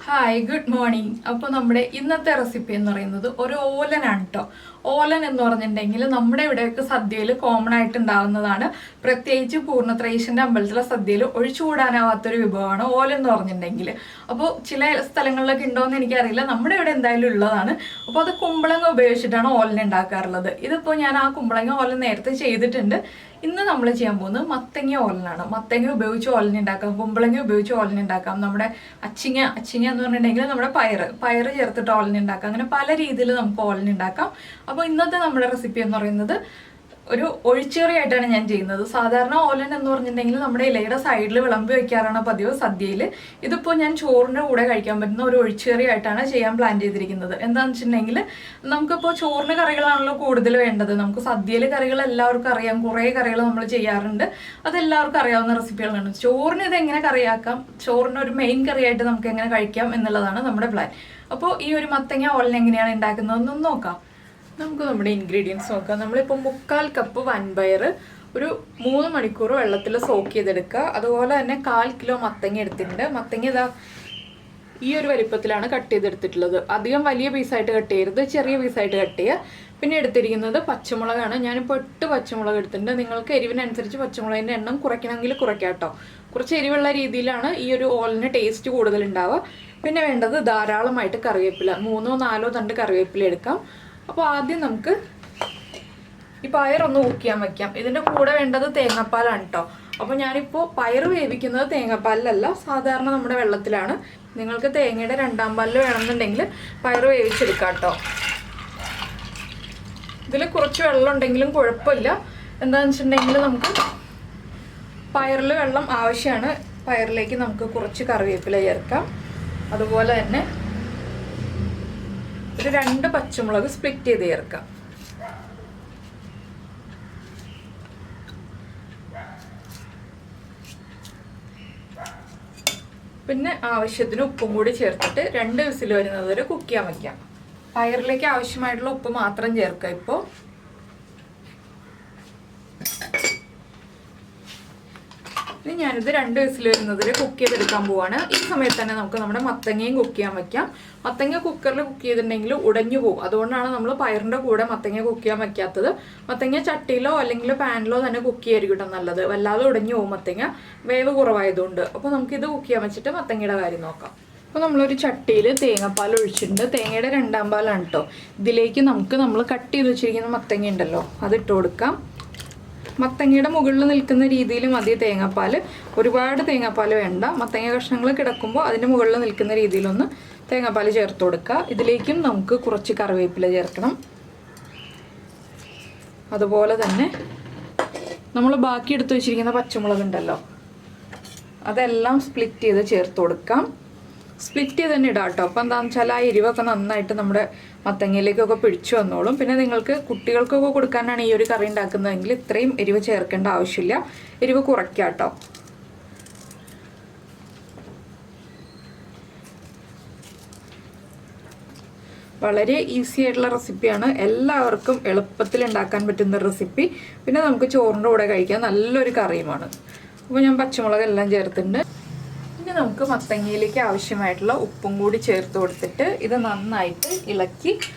Hi good morning. അപ്പോൾ നമ്മുടെ ഇന്നത്തെ റെസിപ്പി എന്ന് പറയുന്നത് ഒരു ഓലനാണ് കേട്ടോ. ഓലൻ എന്ന് പറഞ്ഞിട്ടുണ്ടെങ്കിൽ നമ്മുടെ ഇവിടെയൊക്കെ സദ്യയിൽ കോമൺ ആയിട്ട് ഉണ്ടാകുന്നതാണ്. പ്രത്യേകിച്ച് പൂർണ്ണത്രയീശൻ്റെ അമ്പലത്തിലെ സദ്യയിൽ ഒഴിച്ചുകൂടാനാവാത്തൊരു വിഭവമാണ് ഓലൻ എന്ന് പറഞ്ഞിട്ടുണ്ടെങ്കിൽ. അപ്പോൾ ചില സ്ഥലങ്ങളിലൊക്കെ ഉണ്ടോ എന്ന് എനിക്കറിയില്ല, നമ്മുടെ ഇവിടെ എന്തായാലും ഉള്ളതാണ്. അപ്പോൾ അത് കുമ്പളങ്ങ ഉപയോഗിച്ചിട്ടാണ് ഓലൻ ഉണ്ടാക്കാറുള്ളത്. ഇതിപ്പോൾ ഞാൻ ആ കുമ്പളങ്ങ ഓലൻ നേരത്തെ ചെയ്തിട്ടുണ്ട്. ഇന്ന് നമ്മൾ ചെയ്യാൻ പോകുന്നത് മത്തങ്ങ ഓലനാണ്. മത്തങ്ങ ഉപയോഗിച്ച് ഓലൻ ഉണ്ടാക്കാം, കുമ്പളങ്ങ ഉപയോഗിച്ച് ഓലൻ ഉണ്ടാക്കാം, നമ്മുടെ അച്ചിങ്ങ എന്ന് പറഞ്ഞിട്ടുണ്ടെങ്കിൽ നമ്മുടെ പയറ് ചേർത്തിട്ട് ഓലൻ ഉണ്ടാക്കാം. അങ്ങനെ പല രീതിയിൽ നമുക്ക് ഓലൻ ഉണ്ടാക്കാം. അപ്പോൾ ഇന്നത്തെ നമ്മുടെ റെസിപ്പി എന്ന് പറയുന്നത് ഒരു ഒഴിച്ചേറിയായിട്ടാണ് ഞാൻ ചെയ്യുന്നത്. സാധാരണ ഓലൻ എന്ന് പറഞ്ഞിട്ടുണ്ടെങ്കിൽ നമ്മുടെ ഇലയുടെ സൈഡിൽ വിളമ്പി വയ്ക്കാറാണ് പതിവ് സദ്യയിൽ. ഇതിപ്പോൾ ഞാൻ ചോറിൻ്റെ കൂടെ കഴിക്കാൻ പറ്റുന്ന ഒരു ഒഴിച്ചേറിയായിട്ടാണ് ചെയ്യാൻ പ്ലാൻ ചെയ്തിരിക്കുന്നത്. എന്താണെന്ന് വെച്ചിട്ടുണ്ടെങ്കിൽ നമുക്കിപ്പോൾ ചോറിന് കറികളാണല്ലോ കൂടുതൽ വേണ്ടത്. നമുക്ക് സദ്യയിൽ കറികൾ എല്ലാവർക്കും അറിയാം, കുറേ കറികൾ നമ്മൾ ചെയ്യാറുണ്ട്, അതെല്ലാവർക്കും അറിയാവുന്ന റെസിപ്പികളാണ്. ചോറിന് ഇതെങ്ങനെ കറിയാക്കാം, ചോറിന് ഒരു മെയിൻ കറിയായിട്ട് നമുക്ക് എങ്ങനെ കഴിക്കാം എന്നുള്ളതാണ് നമ്മുടെ പ്ലാൻ. അപ്പോൾ ഈ ഒരു മത്തങ്ങ ഓലൻ എങ്ങനെയാണ് ഉണ്ടാക്കുന്നതെന്നൊന്ന് നോക്കാം. നമുക്ക് നമ്മുടെ ഇൻഗ്രീഡിയൻസ് നോക്കാം. നമ്മളിപ്പോൾ 1/4 കപ്പ് വൻപയർ ഒരു 3 മണിക്കൂർ വെള്ളത്തിൽ സോക്ക് ചെയ്തെടുക്കുക. അതുപോലെ തന്നെ 1/4 കിലോ മത്തങ്ങ എടുത്തിട്ടുണ്ട്. മത്തങ്ങ ഇതാ ഈ ഒരു വലിപ്പത്തിലാണ് കട്ട് ചെയ്തെടുത്തിട്ടുള്ളത്. അധികം വലിയ പീസായിട്ട് കട്ട് ചെയ്യരുത്, ചെറിയ പീസായിട്ട് കട്ട് ചെയ്യുക. പിന്നെ എടുത്തിരിക്കുന്നത് പച്ചമുളകാണ്. ഞാനിപ്പോൾ 8 പച്ചമുളക് എടുത്തിട്ടുണ്ട്. നിങ്ങൾക്ക് എരിവിനനുസരിച്ച് പച്ചമുളകിൻ്റെ എണ്ണം കുറയ്ക്കണമെങ്കിൽ കുറയ്ക്കാം കേട്ടോ. കുറച്ച് എരിവുള്ള രീതിയിലാണ് ഈ ഒരു ഓലിന് ടേസ്റ്റ് കൂടുതൽ ഉണ്ടാവുക. പിന്നെ വേണ്ടത് ധാരാളമായിട്ട് കറിവേപ്പില, 3-4 തണ്ട് കറിവേപ്പില എടുക്കാം. അപ്പോൾ ആദ്യം നമുക്ക് ഈ പയറൊന്ന് കുക്ക് ചെയ്യാൻ വയ്ക്കാം. ഇതിൻ്റെ കൂടെ വേണ്ടത് തേങ്ങാപ്പാലാണ് കേട്ടോ. അപ്പോൾ ഞാനിപ്പോൾ പയർ വേവിക്കുന്നത് തേങ്ങാപ്പാലിലല്ല, സാധാരണ നമ്മുടെ വെള്ളത്തിലാണ്. നിങ്ങൾക്ക് തേങ്ങയുടെ 2ാം പാലിൽ വേണമെന്നുണ്ടെങ്കിൽ പയർ വേവിച്ചെടുക്കാം കേട്ടോ. ഇതിൽ കുറച്ച് വെള്ളം ഉണ്ടെങ്കിലും കുഴപ്പമില്ല. എന്താണെന്ന് വെച്ചിട്ടുണ്ടെങ്കിൽ നമുക്ക് പയറിൽ വെള്ളം ആവശ്യമാണ്. പയറിലേക്ക് നമുക്ക് കുറച്ച് കറിവേപ്പില ചേർക്കാം. അതുപോലെ തന്നെ ഒരു 2 പച്ചമുളക് സ്പ്ലിറ്റ് ചെയ്ത് ചേർക്കാം. പിന്നെ ആവശ്യത്തിന് ഉപ്പും കൂടി ചേർത്തിട്ട് 2 വിസിൽ വരുന്നത് വരെ കുക്ക് ചെയ്യാൻ വയ്ക്കാം. പയറിലേക്ക് ആവശ്യമായിട്ടുള്ള ഉപ്പ് മാത്രം ചേർക്കാം. ഇപ്പോൾ ഇനി ഞാനിത് 2 വിസിൽ വരുന്നതിൽ കുക്ക് ചെയ്തെടുക്കാൻ പോവാണ്. ഈ സമയത്ത് തന്നെ നമുക്ക് നമ്മുടെ മത്തങ്ങയും കുക്ക് ചെയ്യാൻ വയ്ക്കാം. മത്തങ്ങ കുക്കറിൽ കുക്ക് ചെയ്തിട്ടുണ്ടെങ്കിൽ ഉടഞ്ഞു പോകും. അതുകൊണ്ടാണ് നമ്മൾ പയറിൻ്റെ കൂടെ മത്തങ്ങ കുക്ക് ചെയ്യാൻ വയ്ക്കാത്തത്. മത്തങ്ങ ചട്ടിയിലോ അല്ലെങ്കിൽ പാനിലോ തന്നെ കുക്ക് ചെയ്യായിരിക്കും നല്ലത്. വല്ലാതെ ഉടഞ്ഞു പോകും മത്തങ്ങ, വേവ് കുറവായതുകൊണ്ട്. അപ്പോൾ നമുക്കിത് കുക്ക് ചെയ്യാൻ വെച്ചിട്ട് മത്തങ്ങയുടെ കാര്യം നോക്കാം. അപ്പോൾ നമ്മളൊരു ചട്ടിയിൽ തേങ്ങാപ്പാൽ ഒഴിച്ചിട്ടുണ്ട്. തേങ്ങയുടെ 2ാം പാലാണ് കേട്ടോ. ഇതിലേക്ക് നമ്മൾ കട്ട് ചെയ്ത് വെച്ചിരിക്കുന്ന മത്തങ്ങ ഉണ്ടല്ലോ, അതിട്ട് കൊടുക്കാം. മത്തങ്ങയുടെ മുകളിൽ നിൽക്കുന്ന രീതിയിൽ മതി തേങ്ങാപ്പാൽ. ഒരുപാട് തേങ്ങാപ്പാൽ വേണ്ട. മത്തങ്ങ കഷ്ണങ്ങൾ കിടക്കുമ്പോൾ അതിൻ്റെ മുകളിൽ നിൽക്കുന്ന രീതിയിലൊന്ന് തേങ്ങാപ്പാൽ ചേർത്ത് കൊടുക്കുക. ഇതിലേക്കും നമുക്ക് കുറച്ച് കറിവേപ്പില ചേർക്കണം. അതുപോലെ തന്നെ നമ്മൾ ബാക്കി എടുത്ത് വെച്ചിരിക്കുന്ന പച്ചമുളക് ഉണ്ടല്ലോ, അതെല്ലാം സ്പ്ലിറ്റ് ചെയ്ത് ചേർത്ത് കൊടുക്കാം. സ്പ്ലിറ്റ് ചെയ്ത് തന്നെ ഇടാം കേട്ടോ. അപ്പോൾ എന്താണെന്ന് വെച്ചാൽ ആ എരിവൊക്കെ നന്നായിട്ട് നമ്മുടെ മത്തങ്ങയിലേക്കൊക്കെ പിടിച്ചു വന്നോളും. പിന്നെ നിങ്ങൾക്ക് കുട്ടികൾക്കൊക്കെ കൊടുക്കാനാണ് ഈ ഒരു കറി ഉണ്ടാക്കുന്നതെങ്കിൽ ഇത്രയും എരിവ് ചേർക്കേണ്ട ആവശ്യമില്ല, എരിവ് കുറയ്ക്കുക കേട്ടോ. വളരെ ഈസി ആയിട്ടുള്ള റെസിപ്പിയാണ്, എല്ലാവർക്കും എളുപ്പത്തിൽ ഉണ്ടാക്കാൻ പറ്റുന്ന റെസിപ്പി. പിന്നെ നമുക്ക് ചോറിൻ്റെ കൂടെ കഴിക്കാൻ നല്ലൊരു കറിയുമാണ്. അപ്പോൾ ഞാൻ പച്ചമുളകെല്ലാം ചേർത്തിട്ടുണ്ട്. ഇനി നമുക്ക് മത്തങ്ങയിലേക്ക് ആവശ്യമായിട്ടുള്ള ഉപ്പും കൂടി ചേർത്ത് കൊടുത്തിട്ട് ഇത് നന്നായിട്ട് ഇളക്കി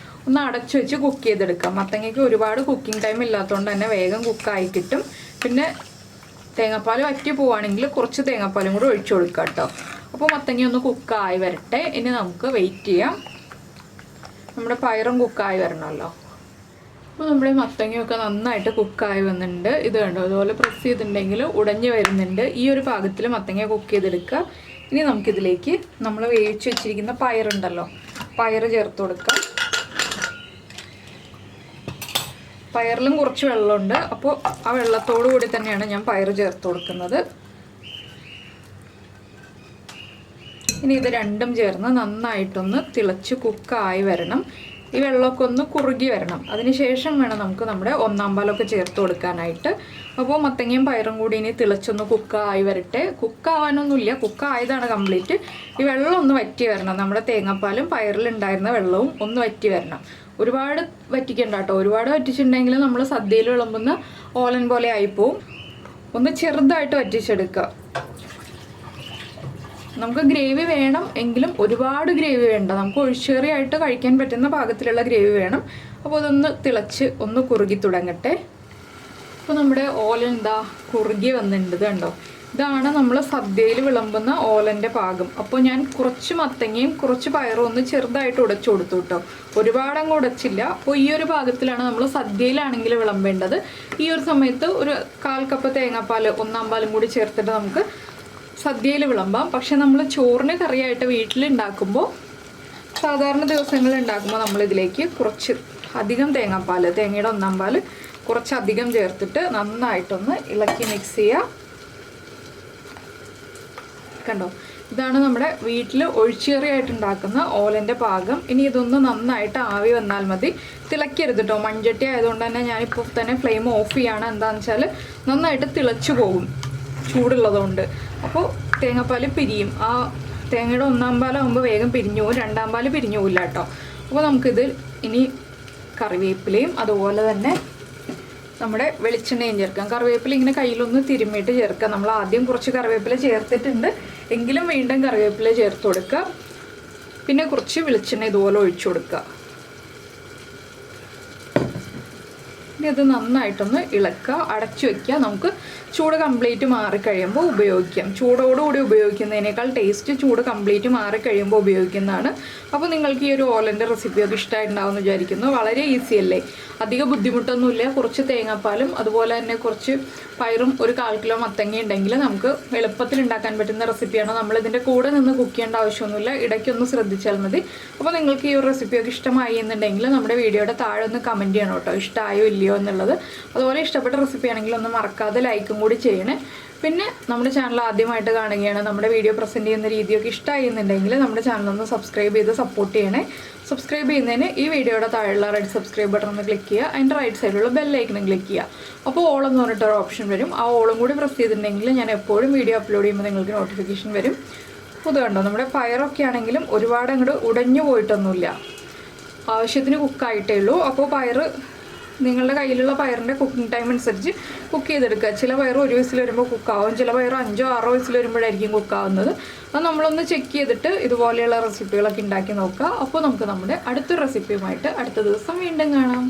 ഒന്ന് അടച്ചു വെച്ച് കുക്ക് ചെയ്തെടുക്കാം. മത്തങ്ങയ്ക്ക് ഒരുപാട് കുക്കിംഗ് ടൈം ഇല്ലാത്തതുകൊണ്ട് തന്നെ വേഗം കുക്കായി കിട്ടും. പിന്നെ തേങ്ങാപ്പാൽ വറ്റി പോവുകയാണെങ്കിൽ കുറച്ച് തേങ്ങാപ്പാലും കൂടി ഒഴിച്ചു കൊടുക്കാം കേട്ടോ. അപ്പോൾ മത്തങ്ങ ഒന്ന് കുക്കായി വരട്ടെ. ഇനി നമുക്ക് വെയിറ്റ് ചെയ്യാം. നമ്മുടെ പയറും കുക്കായി വരണമല്ലോ. അപ്പോൾ നമ്മുടെ മത്തങ്ങയൊക്കെ നന്നായിട്ട് കുക്കായി വന്നിട്ടുണ്ട്. ഇത് കണ്ടോ, അതുപോലെ പ്രസ് ചെയ്തിട്ടുണ്ടെങ്കിൽ ഉടഞ്ഞു വരുന്നുണ്ട്. ഈ ഒരു പാകത്തിൽ മത്തങ്ങ കുക്ക് ചെയ്തെടുക്കുക. ഇനി നമുക്കിതിലേക്ക് നമ്മൾ വേവിച്ച് വെച്ചിരിക്കുന്ന പയറുണ്ടല്ലോ, പയർ ചേർത്ത് കൊടുക്കാം. പയറിലും കുറച്ച് വെള്ളമുണ്ട്, അപ്പോൾ ആ വെള്ളത്തോടു കൂടി തന്നെയാണ് ഞാൻ പയർ ചേർത്ത് കൊടുക്കുന്നത്. ഇനി ഇത് രണ്ടും ചേർന്ന് നന്നായിട്ടൊന്ന് തിളച്ച് കുക്കായി വരണം. ഈ വെള്ളമൊക്കെ ഒന്ന് കുറുകി വരണം. അതിനുശേഷം വേണം നമുക്ക് നമ്മുടെ 1ാം പാലൊക്കെ ചേർത്ത് കൊടുക്കാനായിട്ട്. അപ്പോൾ മത്തങ്ങയും പയറും കൂടി ഇനി തിളച്ചൊന്ന് കുക്കായി വരട്ടെ. കുക്കാവാനൊന്നുമില്ല, കുക്കായതാണ് കംപ്ലീറ്റ്. ഈ വെള്ളം ഒന്ന് വറ്റി വരണം. നമ്മുടെ തേങ്ങാപ്പാലും പയറിലുണ്ടായിരുന്ന വെള്ളവും ഒന്ന് വറ്റി വരണം. ഒരുപാട് വറ്റിക്കണ്ട കേട്ടോ. ഒരുപാട് വറ്റിച്ചിട്ടുണ്ടെങ്കിൽ നമ്മൾ സദ്യയിൽ വിളമ്പുന്ന ഓലൻ പോലെ ആയിപ്പോവും. ഒന്ന് ചെറുതായിട്ട് വറ്റിച്ചെടുക്കുക. നമുക്ക് ഗ്രേവി വേണം എങ്കിലും ഒരുപാട് ഗ്രേവി വേണ്ട, നമുക്ക് ഒഴിച്ചേറിയായിട്ട് കഴിക്കാൻ പറ്റുന്ന പാകത്തിലുള്ള ഗ്രേവി വേണം. അപ്പോൾ അതൊന്ന് തിളച്ച് ഒന്ന് കുറുകി തുടങ്ങട്ടെ. അപ്പോൾ നമ്മുടെ ഓലൻ എന്താ കുറുകി വന്നിട്ടുണ്ട്, കണ്ടോ. ഇതാണ് നമ്മൾ സദ്യയിൽ വിളമ്പുന്ന ഓലൻ്റെ പാകം. അപ്പോൾ ഞാൻ കുറച്ച് മത്തങ്ങയും കുറച്ച് പയറും ഒന്ന് ചെറുതായിട്ട് ഉടച്ചു കൊടുത്തു കേട്ടോ, ഒരുപാടങ്ങ് ഉടച്ചില്ല. അപ്പോൾ ഈ ഒരു പാകത്തിലാണ് നമ്മൾ സദ്യയിലാണെങ്കിൽ വിളമ്പേണ്ടത്. ഈ ഒരു സമയത്ത് ഒരു 1/4 കപ്പ് തേങ്ങാപ്പാൽ 1/4 പാലും കൂടി ചേർത്തിട്ട് നമുക്ക് സദ്യയിൽ വിളമ്പാം. പക്ഷെ നമ്മൾ ചോറിന് കറിയായിട്ട് വീട്ടിലുണ്ടാക്കുമ്പോൾ, സാധാരണ ദിവസങ്ങളിൽ ഉണ്ടാക്കുമ്പോൾ നമ്മളിതിലേക്ക് കുറച്ച് അധികം തേങ്ങാപ്പാൽ, തേങ്ങയുടെ 1/4 പാൽ കുറച്ചധികം ചേർത്തിട്ട് നന്നായിട്ടൊന്ന് ഇളക്കി മിക്സ് ചെയ്യുക. കണ്ടോ, ഇതാണ് നമ്മുടെ വീട്ടിൽ ഒഴിച്ചുകറിയായിട്ട് ഉണ്ടാക്കുന്ന ഓലൻ്റെ പാകം. ഇനി ഇതൊന്ന് നന്നായിട്ട് ആവി വന്നാൽ മതി, തിളക്കരുത് കേട്ടോ. മൺചട്ടി ആയതുകൊണ്ട് തന്നെ ഞാനിപ്പോൾ തന്നെ ഫ്ലെയിം ഓഫ് ചെയ്യാണ്. എന്താണെന്ന് വെച്ചാൽ നന്നായിട്ട് തിളച്ചു പോകും ചൂടുള്ളതുകൊണ്ട്. അപ്പോൾ തേങ്ങാപ്പാൽ പിരിയും. ആ തേങ്ങയുടെ 1/4 പാലാകുമ്പോൾ വേഗം പിരിഞ്ഞു പോകും, 2/4 പാൽ പിരിഞ്ഞു പോകില്ല കേട്ടോ. അപ്പോൾ നമുക്കിത് ഇനി കറിവേപ്പിലയും അതുപോലെ തന്നെ നമ്മുടെ വെളിച്ചെണ്ണയും ചേർക്കാം. കറിവേപ്പില ഇങ്ങനെ കയ്യിലൊന്ന് തിരുമ്മിയിട്ട് ചേർക്കാം. നമ്മൾ ആദ്യം കുറച്ച് കറിവേപ്പില ചേർത്തിട്ടുണ്ട്, എങ്കിലും വീണ്ടും കറിവേപ്പില ചേർത്ത് കൊടുക്കുക. പിന്നെ കുറച്ച് വെളിച്ചെണ്ണ ഇതുപോലെ ഒഴിച്ചു കൊടുക്കുക. ഇനി അത് നന്നായിട്ടൊന്ന് ഇളക്കുക, അടച്ചു വയ്ക്കുക. നമുക്ക് ചൂട് കംപ്ലീറ്റ് മാറിക്കഴിയുമ്പോൾ ഉപയോഗിക്കാം. ചൂടോടുകൂടി ഉപയോഗിക്കുന്നതിനേക്കാൾ ടേസ്റ്റ് ചൂട് കംപ്ലീറ്റ് മാറിക്കഴിയുമ്പോൾ ഉപയോഗിക്കുന്നതാണ്. അപ്പോൾ നിങ്ങൾക്ക് ഈ ഒരു ഓലൻ്റെ റെസിപ്പിയൊക്കെ ഇഷ്ടമായിട്ടുണ്ടാവും എന്ന് വിചാരിക്കുന്നു. വളരെ ഈസി അല്ലേ, അധികം ബുദ്ധിമുട്ടൊന്നുമില്ല. കുറച്ച് തേങ്ങാപ്പാലും അതുപോലെ തന്നെ കുറച്ച് പയറും ഒരു 1/4 കിലോ മത്തങ്ങ ഉണ്ടെങ്കിൽ നമുക്ക് എളുപ്പത്തിൽ ഉണ്ടാക്കാൻ പറ്റുന്ന റെസിപ്പിയാണ്. നമ്മളിതിൻ്റെ കൂടെ നിന്ന് കുക്ക് ചെയ്യേണ്ട ആവശ്യമൊന്നുമില്ല, ഇടയ്ക്കൊന്ന് ശ്രദ്ധിച്ചാൽ മതി. അപ്പോൾ നിങ്ങൾക്ക് ഈ ഒരു റെസിപ്പിയൊക്കെ ഇഷ്ടമായി എന്നുണ്ടെങ്കിൽ നമ്മുടെ വീഡിയോയുടെ താഴെ ഒന്ന് കമൻറ്റ് ചെയ്യണം കേട്ടോ, ഇഷ്ടമായോ ഇല്ലയോ എന്നുള്ളത്. അതുപോലെ ഇഷ്ടപ്പെട്ട റെസിപ്പി ആണെങ്കിൽ ഒന്ന് മറക്കാതെ ലൈക്കും കൂടി ചെയ്യണേ. പിന്നെ നമ്മുടെ ചാനൽ ആദ്യമായിട്ട് കാണുകയാണ്, നമ്മുടെ വീഡിയോ പ്രസൻറ്റ് ചെയ്യുന്ന രീതിയൊക്കെ ഇഷ്ടമായി എന്നുണ്ടെങ്കിൽ നമ്മുടെ ചാനലൊന്ന് സബ്സ്ക്രൈബ് ചെയ്ത് സപ്പോർട്ട് ചെയ്യണേ. സബ്സ്ക്രൈബ് ചെയ്യുന്നതിന് ഈ വീഡിയോയുടെ താഴെയുള്ള റെഡ് സബ്സ്ക്രൈബ് ബട്ടൺ ഒന്ന് ക്ലിക്ക് ചെയ്യുക, അതിൻ്റെ റൈറ്റ് സൈഡിലുള്ള ബെല്ലൈക്കനും ക്ലിക്ക് ചെയ്യുക. അപ്പോൾ ഓൾ എന്ന് പറഞ്ഞിട്ടൊരു ഓപ്ഷൻ വരും, ആ ഓളും കൂടി പ്രസ് ചെയ്തിട്ടുണ്ടെങ്കിൽ ഞാൻ എപ്പോഴും വീഡിയോ അപ്ലോഡ് ചെയ്യുമ്പോൾ നിങ്ങൾക്ക് നോട്ടിഫിക്കേഷൻ വരും. അപ്പോൾ ഇത് കണ്ടോ, നമ്മുടെ പയറൊക്കെ ആണെങ്കിലും ഒരുപാട് അങ്ങോട്ട് ഉടഞ്ഞു പോയിട്ടൊന്നുമില്ല, ആവശ്യത്തിന് കുക്കായിട്ടേ ഉള്ളൂ. അപ്പോൾ പയർ നിങ്ങളുടെ കയ്യിലുള്ള പയറിൻ്റെ കുക്കിംഗ് ടൈം അനുസരിച്ച് കുക്ക് ചെയ്തെടുക്കുക. ചില പയർ 1 വിസിൽ വരുമ്പോൾ കുക്കാവും, ചില പയർ 5 or 6 വിസിൽ വരുമ്പോഴായിരിക്കും കുക്കാവുന്നത്. അത് നമ്മളൊന്ന് ചെക്ക് ചെയ്തിട്ട് ഇതുപോലെയുള്ള റെസിപ്പികളൊക്കെ ഉണ്ടാക്കി നോക്കുക. അപ്പോൾ നമുക്ക് നമ്മുടെ അടുത്ത റെസിപ്പിയുമായിട്ട് അടുത്ത ദിവസം വീണ്ടും കാണാം.